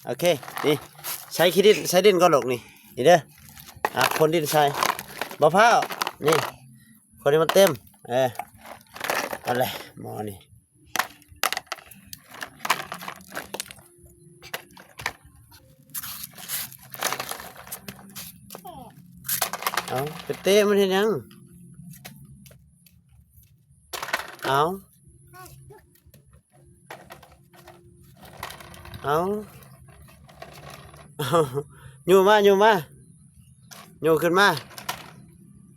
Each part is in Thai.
โอเคนี่ใช้ขี้ดินใช้ดินก่อนลูกนี่นี่เด้อคนดินใส่บ่พร้าวนี่คนนี้มันเต็มเอาเลยหมอนี่เอาไปเตะมันเห็นยังเอาอยู่มาอยู่ขึ้นมา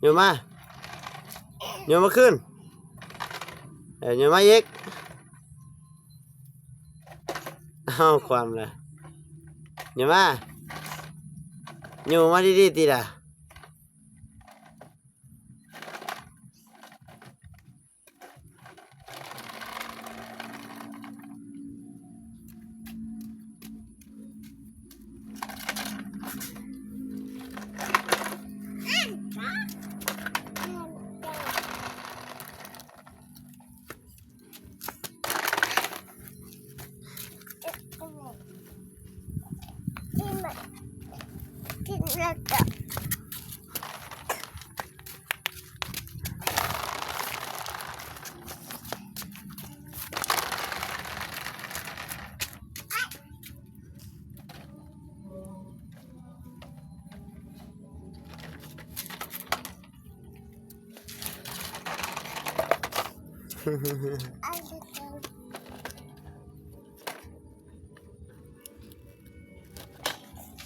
อยู่มาขึ้นอยู่มาอีกเอาความเลยอยู่มาดีๆตีละ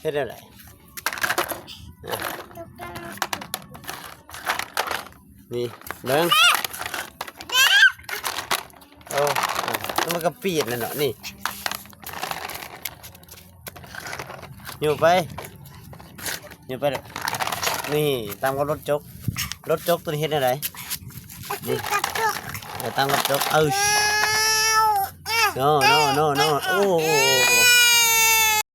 เฮ็ดอะไรนี่เบิ่งโอ้แล้วมันก็ปีดนั่นเนาะนี่อยู่ไปนี่ตามกับรถจกตัวนี้เฮ็ดอะไรนี่ตามกับจกno โอ้